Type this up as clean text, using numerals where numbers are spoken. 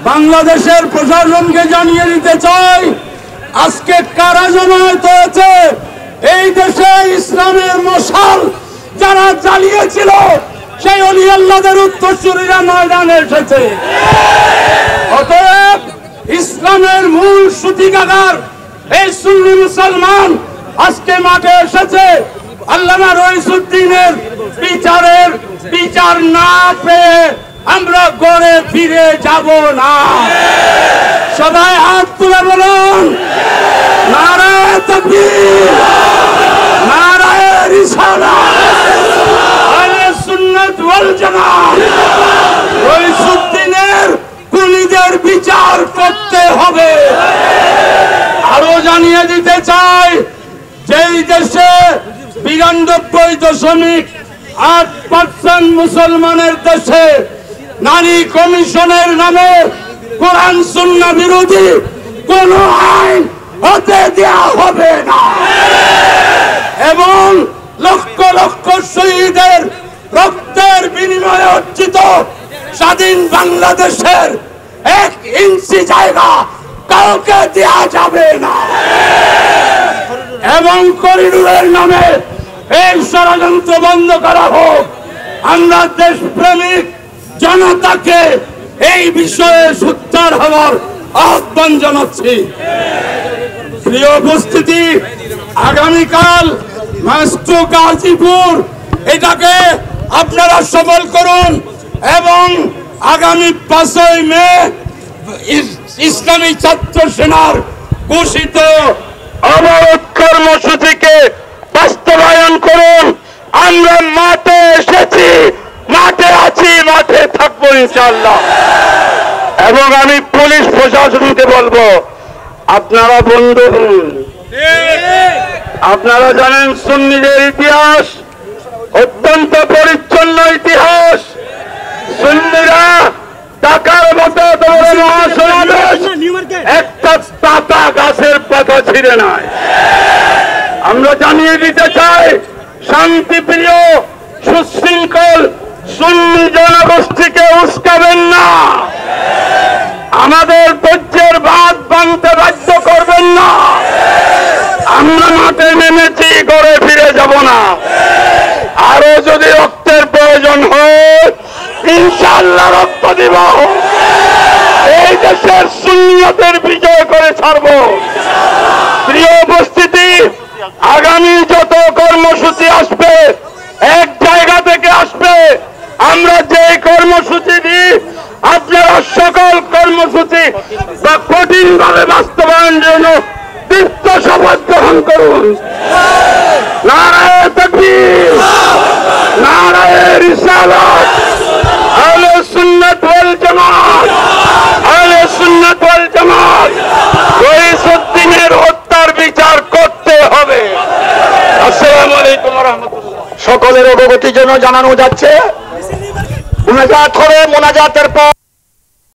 বাংলাদেশের প্রশাসনকে জানিয়ে দিতে চাই, আজকে কারা জমায়েত হয়েছে এই দেশে ইসলামের মশাল যারা জ্বালিয়েছিল সেই ওলি আল্লাহদের উত্তরসূরিরা ময়দানে এসেছে। অতএব ইসলামের মূল সূতিকাগার এই সুন্নি মুসলমান আজকে মাঠে এসেছে। আল্লামা রইসুদ্দিনের বিচার না পেয়ে আমরা গড়ে ফিরে যাব না। সবাই হাত তুলে বলুন নারায়ে তাকবীর, নারায়ে রিসালাত, আহলে সুন্নাত ওয়াল জামাত। রইসুদ্দিনের খুনিদের বিচার করতে হবে। আরো জানিয়ে দিতে চাই, যেই দেশে 92.8% মুসলমানের দেশে নারী কমিশনের নামে কোরআন সুন্নাহ বিরোধী কোন আইন হতে দেওয়া হবে না এবং লক্ষ লক্ষ শহীদের রক্তের বিনিময়ে অর্জিত স্বাধীন বাংলাদেশের 1 ইঞ্চি জায়গা কাউকে দেওয়া যাবে না এবং করিডোরের নামে এই ষড়যন্ত্র বন্ধ করা হোক। আমরা দেশপ্রেমিক জনতাকে এই বিষয়ে সোচ্চার হওয়ার আহ্বান জানাচ্ছি। প্রিয় উপস্থিতি, আগামীকাল মাস্টু গাজীপুর এটাকে আপনারা সফল করুন এবং আগামী 5ই মে ইসলামী ছাত্র সেনার ঘোষিত অবরোধ কর্মসূচিকে বাস্তবায়ন করুন। আমরা মাঠে এসেছি, মাঠে আছি, মাঠে থাকবো ইনশাআল্লাহ। এবং আমি পুলিশ প্রশাসনকে বলবো, আপনারা বন্ধু হন। আপনারা জানেন সুন্নিদের ইতিহাস অত্যন্ত পরিচ্ছন্ন ইতিহাস। সুন্নিরা টাকার মতো মহাসমাবেশ একটা পাতা গাছের পাতা ছিঁড়ে নাই। আমরা জানিয়ে দিতে চাই, শান্তিপ্রিয় সুশৃঙ্খল সুন্নি জনগোষ্ঠীকে উস্কাবেন না, আমাদের ধৈর্যের বাঁধ ভাঙতে বাধ্য করবেন না। আমরা মাঠে নেমেছি, ঘরে ফিরে যাব না। আরো যদি রক্তের প্রয়োজন হয় ইনশাআল্লাহ রক্ত দিব। এই দেশের সুন্নিয়তের বিজয় করে ছাড়ব। প্রিয় উপস্থিতি, আগামী যত কর্মসূচি আসবে এক জায়গা থেকে আসবে। আমরা যে কর্মসূচি দিই আপনারা সকল কর্মসূচি বা কঠিন ভাবে বাস্তবায়নের জন্য দৃপ্ত শপথ গ্রহণ করুন। নারায়ে তাকবীর, নারায়ে রিসালাত, আহলে সুন্নাত ওয়াল জামাত, আহলে সুন্নাত ওয়াল জামাত। রইসুদ্দিনের হত্যার বিচার করতে হবে। আসসালামু আলাইকুম ওয়া রাহমাতুল্লাহ। সকলের অবগতির জন্য জানানো যাচ্ছে, মোনাজাত হবে। মোনাজাতের পর